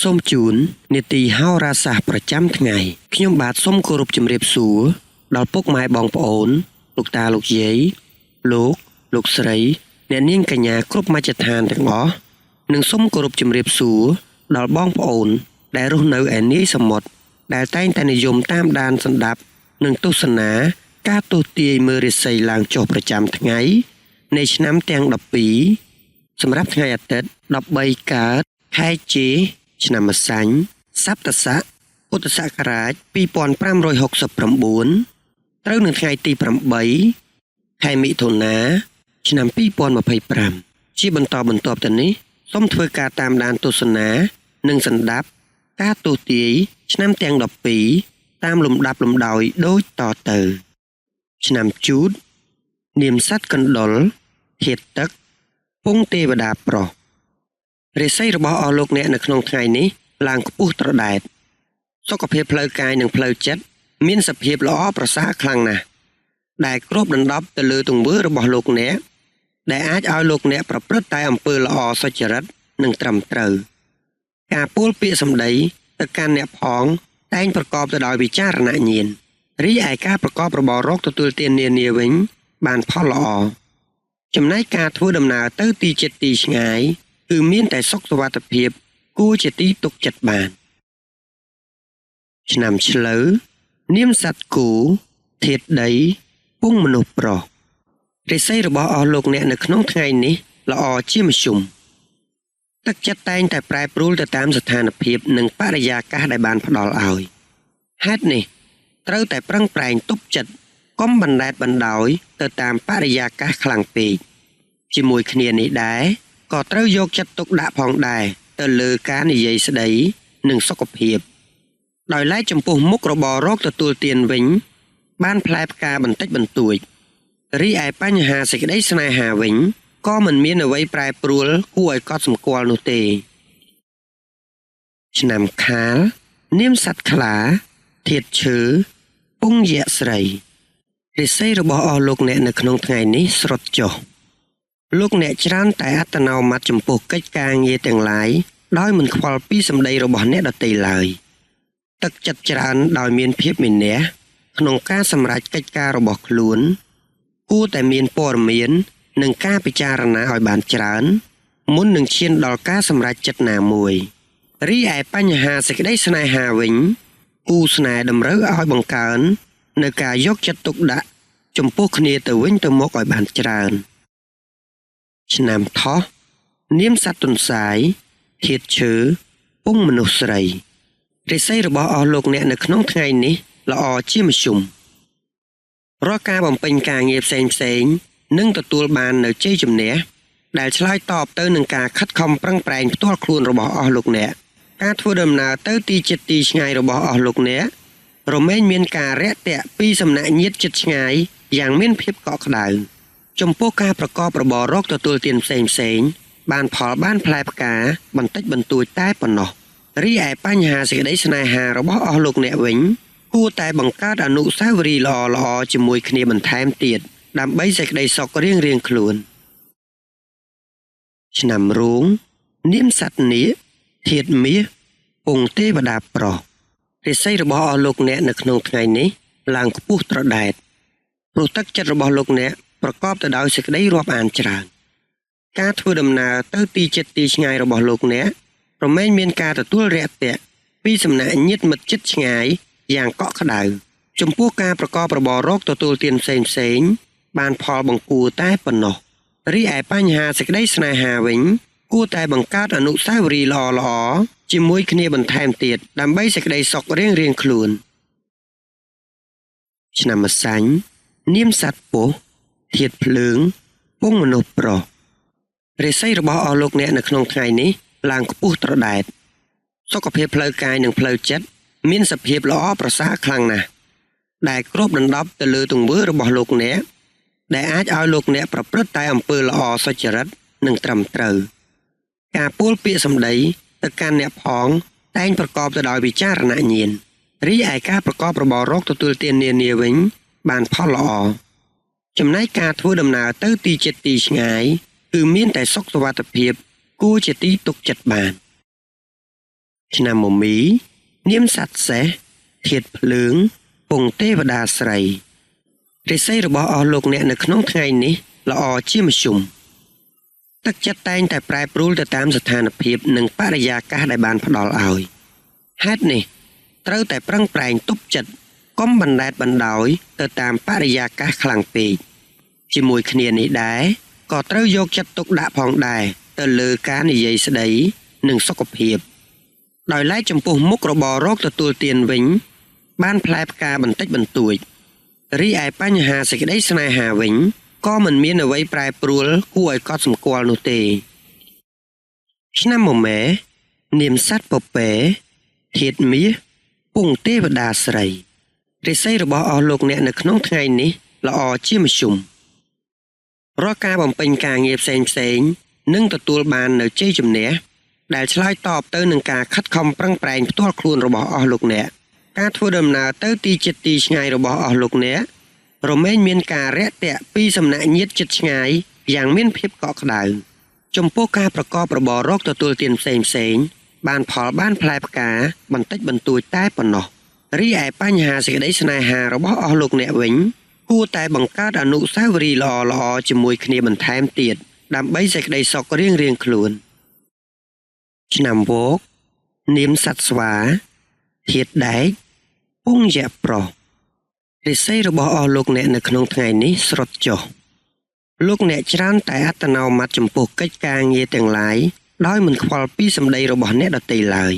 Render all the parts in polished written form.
សូមជូននីតិហោរាសាស្ត្រប្រចាំថ្ងៃខ្ញុំបាទសូមគោរពជំរាបសួរដល់ពុកម៉ែបងប្អូនលោកតាលោកយាយលោកស្រីអ្នកនាងកញ្ញាគ្រប់មជ្ឈដ្ឋានទាំងអស់និងសូមគោរពជំរាបសួរដល់បងប្អូនដែលរស់នៅឯនាយសមុទ្រដែលតែងតែនិយមតាមដានស្ដាប់និងទស្សនាការទស្សន៍ទាយមើលរាសីឡើងចុះប្រចាំថ្ងៃនៃឆ្នាំទាំង12សម្រាប់ថ្ងៃអាទិត្យ13កើតខែចេឆ្នាំម្សាញ់សប្តស័កពុទ្ធសករាជ2569ត្រូវនៅថ្ងៃទី8ខែមិថុនាឆ្នាំ2025ជាបន្តបន្ទាប់ទៅនេះសូមធ្វើការតាមដានទស្សនានិងសន្តាប់ការទស្សន៍ទាយឆ្នាំទាំង12តាមលំដាប់លំដោយដូចតទៅឆ្នាំជូតនាមសត្វកណ្ដុរធាតុទឹកពងទេវតាប្រុសរាសីរបស់អស់លោកអ្នកនៅក្នុងថ្ងៃនេះឡើងខ្ពស់ត្រដែតសុខភាពផ្លូវកាយនិងផ្លូវចិត្តមានសភាពល្អប្រសើរខ្លាំងណាស់ដែលគ្របដណ្ដប់ទៅលើទង្វើរបស់លោកអ្នកដែលអាចឲ្យលោកអ្នកប្រព្រឹត្តតែអំពើល្អសុចរិតនិងត្រឹមត្រូវការពោលពាក្យសម្ដីទៅកាន់អ្នកផងតែងប្រកបទៅដោយវិចារណញ្ញាណរីឯការប្រកបរបររកទទួលទាននានាវិញបានផលល្អចំណែកការធ្វើដំណើរទៅទីជិតទីឆ្ងាយគឺមានតែសុខសុវត្ថិភាពគួរជាទីទុកចិត្តបានឆ្នាំឆ្លូវនាមសត្វគោធាតុដីពងមនុស្សប្រុសរាសីរបស់អស់លោកអ្នកនៅក្នុងថ្ងៃនេះល្អជាមធ្យមទឹកចិត្តតែងតែប្រែប្រួលទៅតាមស្ថានភាពនិងបរិយាកាសដែលបានផ្ដល់ឲ្យហេតុនេះត្រូវតែប្រឹងប្រែងទប់ចិត្តកុំបណ្តែតបណ្ដោយទៅតាមបរិយាកាសខ្លាំងពេកជាមួយគ្នានេះដែរក៏ត្រូវយកចិត្តទុកដាក់ផងដែរទៅលើការនិយាយស្ដីនិងសុខភាពដោយឡែកចំពោះមុខរបររកទទួលទានវិញបានផ្លែផ្កាបន្តិចបន្តួចរីឯបញ្ហាសេចក្តីស្នេហាវិញក៏មិនមានអ្វីប្រែប្រួលគួរឲ្យកត់សម្គាល់នោះទេឆ្នាំខាលនាមសត្វខ្លាធាតុឈើពងយៈស្រីរាសីរបស់អស់លោកអ្នកនៅក្នុងថ្ងៃនេះស្រុតចុះលោកអ្នកច្រើនតែអត្តនោម័តចំពោះកិច្ចការងារទាំងឡាយដោយមិនខ្វល់ពីសម្ដីរបស់អ្នកដទៃឡើយទឹកចិត្តច្រើនដោយមានភាពមានះក្នុងការសម្រេចកិច្ចការរបស់ខ្លួនគួរតែមានព័ត៌មាននិងការពិចារណាឲ្យបានច្រើនមុននឹងឈានដល់ការសម្រេចចិត្តណាមួយរីឯបញ្ហាសេចក្តីស្នេហាវិញគូស្នេហ៍តម្រូវឲ្យបង្កើននៅការយកចិត្តទុកដាក់ចំពោះគ្នាទៅវិញទៅមកឲ្យបានច្រើនឆ្នាំថោះនាមសត្វទន្សាយធាតុឈើពងមនុស្សស្រីរាសីរបស់អស់លោកអ្នកនៅក្នុងថ្ងៃនេះល្អជាមធ្យមរាល់ការបំពេញការងារផ្សេងនឹងទទួលបាននៅជ័យជំនះដែលឆ្លើយតបទៅនឹងការខិតខំប្រឹងប្រែងផ្ទាល់ខ្លួនរបស់អស់លោកអ្នកការធ្វើដំណើរទៅទីជិតទីឆ្ងាយរបស់អស់លោកអ្នករមែងមានការរាក់ទាក់ពីសំណាក់ញាតិជិតឆ្ងាយយ៉ាងមានភាពកក់ក្ដៅចំពោះការប្រកបរបររកទទួលទានផ្សេងបានផលបានផ្លែផ្កាបន្តិចបន្តួចតែប៉ុណ្ណោះរីឯបញ្ហាសេចក្តីស្នេហារបស់អស់លោកអ្នកវិញគួរតែបង្កើតអនុស្សាវរីយ៍ល្អៗជាមួយគ្នាបន្ថែមទៀតដើម្បីសេចក្តីសុខរៀងៗខ្លួនឆ្នាំរោងនាមសត្វនាគធាតុមាសពងទេវតាប្រុសរាសីរបស់អស់លោកអ្នកនៅក្នុងថ្ងៃនេះឡើងខ្ពស់ត្រដែតព្រោះទឹកចិត្តរបស់លោកអ្នកប្រកបទៅដោយសេចក្តីរាប់អានច្រើនការធ្វើដំណើរទៅទីជិតទីឆ្ងាយរបស់លោកអ្នករមែងមានការទទួលរាក់ទាក់ពីសំណាក់ញាតិមិត្តជិតឆ្ងាយយ៉ាងកក់ក្ដៅចំពោះការប្រកបរបររកទទួលទានផ្សេងបានផលបង្គួរតែប៉ុណ្ណោះរីឯបញ្ហាសេចក្តីស្នេហាវិញគួរតែបង្កើតអនុស្សាវរីយ៍ល្អៗជាមួយគ្នាបន្ថែមទៀតដើម្បីសេចក្តីសុខរៀងៗខ្លួនឆ្នាំម្សាញ់នាមសត្វពស់ធាតុភ្លើងពងមនុស្សប្រុសរាសីរបស់អស់លោកអ្នកនៅក្នុងថ្ងៃនេះឡើងខ្ពស់ត្រដែតសុខភាពផ្លូវកាយនិងផ្លូវចិត្តមានសភាពល្អប្រសើរខ្លាំងណាស់ដែលគ្របដណ្ដប់ទៅលើទង្វើរបស់លោកអ្នកដែលអាចឲ្យលោកអ្នកប្រព្រឹត្តតែអំពើល្អសុចរិតនិងត្រឹមត្រូវការពោលពាក្យសម្ដីទៅកាន់អ្នកផងតែងប្រកបទៅដោយវិចារណញ្ញាណរីឯការប្រកបរបររកទទួលទាននានាវិញបានផលល្អចំណែកការធ្វើដំណើរទៅទីជិតទីឆ្ងាយគឺមានតែសុខសុវត្ថិភាពគួរជាទីទុកចិត្តបាន ឆ្នាំមមីនាមសត្វសេះធាតុភ្លើងពងទេវតាស្រីរិស័យរបស់អស់លោកអ្នកនៅក្នុងថ្ងៃនេះល្អជាមធ្យមទឹកចិត្តតែងតែប្រែប្រួលទៅតាមស្ថានភាពនិងបរិយាកាសដែលបានផ្ដល់ឲ្យហេតុនេះត្រូវតែប្រឹងប្រែងទប់ចិត្តកុំបណ្តែតបណ្ដោយទៅតាមបរិយាកាសខ្លាំងពេកជាមួយគ្នានេះដែរក៏ត្រូវយកចិត្តទុកដាក់ផងដែរទៅលើការនិយាយស្ដីនិងសុខភាពដោយឡែកចំពោះមុខរបររកទទួលទានវិញបានផ្លែផ្កាបន្តិចបន្តួចរីឯបញ្ហាសេចក្តីស្នេហាវិញក៏មិនមានអ្វីប្រែប្រួលគួរឲ្យកត់សម្គាល់នោះទេឆ្នាំមមែនាមសត្វពពែធាតុមាសពងទេវតាស្រីរិស័យរបស់អស់លោកអ្នកនៅក្នុងថ្ងៃនេះល្អជាមធ្យមរាល់ការបំពេញការងារផ្សេងនឹងទទួលបាននូវជ័យជំនះដែលឆ្លើយតបទៅនឹងការខិតខំប្រឹងប្រែងផ្ទាល់ខ្លួនរបស់អស់លោកអ្នកការធ្វើដំណើរទៅទីជិតទីឆ្ងាយរបស់អស់លោកអ្នករមែងមានការរាក់ទាក់ពីសំណាក់ញាតិជិតឆ្ងាយយ៉ាងមានភាពកក់ក្ដៅចំពោះការប្រកបរបររកទទួលទានផ្សេងបានផលបានផ្លែផ្កាបន្តិចបន្តួចតែប៉ុណ្ណោះរីឯបញ្ហាសេចក្តីស្នេហារបស់អស់លោកអ្នកវិញគួរតែបង្កើតអនុស្សាវរីយ៍ល្អៗជាមួយគ្នាបន្ថែមទៀតដើម្បីសេចក្តីសុខរៀងៗខ្លួនឆ្នាំវោកនាមសត្វស្វាធាតុដែកពងយៈប្រុសរិស័យរបស់អស់លោកអ្នកនៅក្នុងថ្ងៃនេះស្រុតចុះលោកអ្នកច្រើនតែអត្តនោម័តចំពោះកិច្ចការងារទាំងឡាយដោយមិនខ្វល់ពីសម្ដីរបស់អ្នកដទៃឡើយ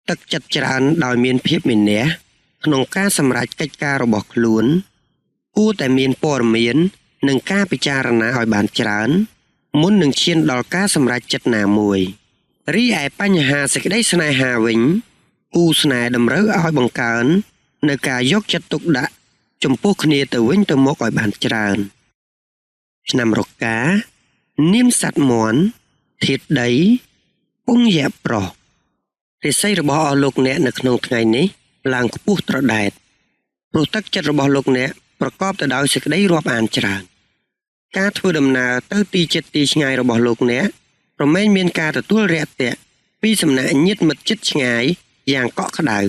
ទឹកចិត្តច្រើនដោយមានភាពមានះក្នុងការសម្រេចកិច្ចការរបស់ខ្លួនគួរតែមានព័ត៌មាននិងការពិចារណាឲ្យបានច្រើនមុននឹងឈានដល់ការសម្រេចចិត្តណាមួយរីឯបញ្ហាសេចក្តីស្នេហាវិញគូស្នេហ៍តម្រូវឲ្យបង្កើននៅការយកចិត្តទុកដាក់ចំពោះគ្នាទៅវិញទៅមកឲ្យបានច្រើនឆ្នាំរកានាមសត្វមាន់ធាតុដីពងយៈប្រុសរិស័យរបស់អស់លោកអ្នកនៅក្នុងថ្ងៃនេះឡើងខ្ពស់ត្រដែតព្រោះទឹកចិត្តរបស់លោកអ្នកប្រកបទៅដោយសេចក្តីរាប់អានច្រើនការធ្វើដំណើរទៅទីជិតទីឆ្ងាយរបស់លោកអ្នករមែងមានការទទួលរាក់ទាក់ពីសំណាក់ញាតិមិត្តជិតឆ្ងាយយ៉ាងកក់ក្ដៅ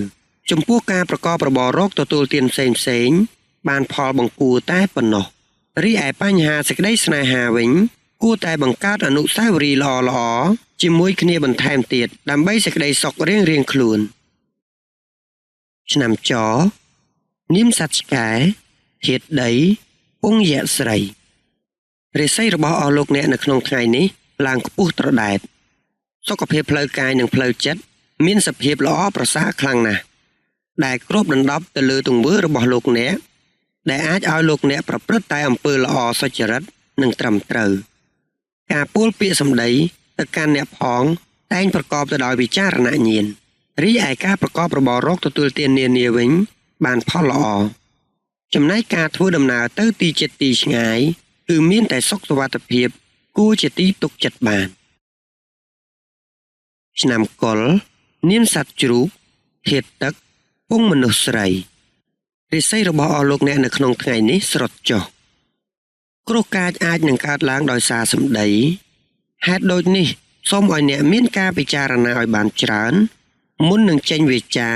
ចំពោះការប្រកបរបររកទទួលទានផ្សេងបានផលបង្គួរតែប៉ុណ្ណោះរីឯបញ្ហាសេចក្តីស្នេហាវិញគួរតែបង្កើតអនុស្សាវរីយ៍ល្អៗជាមួយគ្នាបន្ថែមទៀតដើម្បីសេចក្តីសុខរៀងៗខ្លួនឆ្នាំចនាមសត្វឆ្កែធាតុដីពងយៈស្រីរិស័យរបស់អស់លោកអ្នកនៅក្នុងថ្ងៃនេះឡើងខ្ពស់ត្រដែតសុខភាពផ្លូវកាយនិងផ្លូវចិត្តមានសភាពល្អប្រសើរខ្លាំងណាស់ដែលគ្របដណ្ដប់ទៅលើទង្វើរបស់លោកអ្នកដែលអាចឲ្យលោកអ្នកប្រព្រឹត្តតែអំពើល្អសុចរិតនិងត្រឹមត្រូវការពោលពាក្យសម្ដីទៅកាន់អ្នកផងតែងប្រកបទៅដោយវិចារណញ្ញាណរីឯការប្រកបរបររកទទួលទាននានាវិញបានផលល្អចំណែកការធ្វើដំណើរទៅទីជិតទីឆ្ងាយគឺមានតែសុខសុវត្ថិភាពគួរជាទីទុកចិត្តបានឆ្នាំកុលនាមសត្វជ្រូកធាតុទឹកពងមនុស្សស្រីរិស័យរបស់អស់លោកអ្នកនៅក្នុងថ្ងៃនេះស្រុតចុះគ្រោះកាចអាចនឹងកើតឡើងដោយសារសម្ដីហេតុដូចនេះសូមឲ្យអ្នកមានការពិចារណាឲ្យបានច្រើនមុននឹងចេញវាចា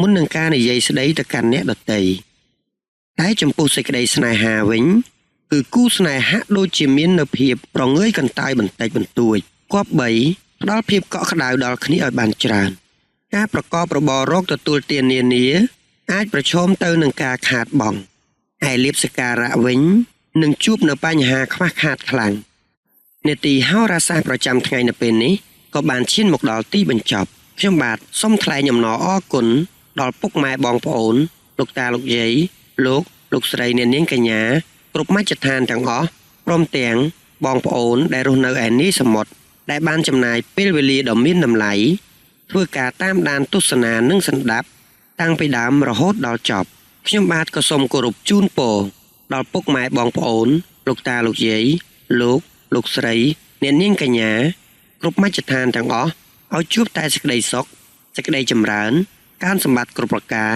មុននឹងការនិយាយស្ដីទៅកាន់អ្នកដទៃតែចំពោះសេចក្តីស្នេហាវិញគឺគូស្នេហាដូចជាមាននៅភាពប្រងើយកន្តើយបន្តិចបន្តួចគប្បីផ្ដល់ភាពកក់ក្ដៅដល់គ្នាឲ្យបានច្រើនការប្រកបរបររកទទួលទាននានាអាចប្រឈមទៅនឹងការខាតបង់ឯលៀបសក្ការៈវិញនឹងជួបនៅបញ្ហាខ្វះខាតខ្លាំងនេតិហោរាសាស្ត្រប្រចាំថ្ងៃនៅពេលនេះក៏បានឈានមកដល់ទីបញ្ចប់ខ្ញុំបាទសូមថ្លែងអំណរអគុណដល់ពុកម៉ែបងប្អូនលោកតាលោកយាយលោកស្រីអ្នកនាងកញ្ញាគ្រប់មជ្ឈដ្ឋានទាំងអស់ព្រមទាំងបងប្អូនដែលរស់នៅឯនីសមុទ្រដែលបានចំណាយពេលវេលាដ៏មានតម្លៃធ្វើការតាមដានទស្សនានិងសន្តាប់តាំងពីដើមរហូតដល់ចប់ខ្ញុំបាទក៏សូមគោរពជូនពរដល់ពុកម៉ែបងប្អូនលោកតាលោកយាយលោកស្រីអ្នកនាងកញ្ញាគ្រប់មជ្ឈដ្ឋានទាំងអស់ឲ្យជួបតែសេចក្តីសុខសេចក្តីចម្រើនការសម្បត្តិគ្រប់ប្រការ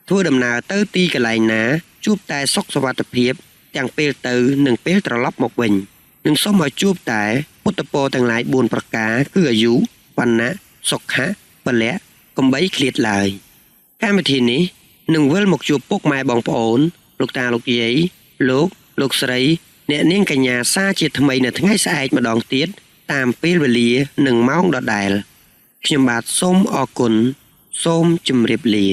ធ្វើដំណើរទៅទីកន្លែងណាជួបតែសុខសុវត្ថិភាពទាំងពេលទៅនិងពេលត្រឡប់មកវិញនិងសូមឲ្យជួបតែពុទ្ធពរទាំងឡាយ4ប្រការគឺអាយុវណ្ណៈសុខៈ ពលៈកំបីឃ្លាតឡើយកម្មវិធីនេះនឹងវិលមកជួបពុកម៉ែបងប្អូនលោកតាលោកយាយលោកស្រីអ្នកនាងកញ្ញាសាជាថ្មីនៅថ្ងៃស្អែកម្ដងទៀតតាមពេលវេលានិងម៉ោងដដែលខ្ញុំបាទសូមអរគុណសូមជម្រាបលា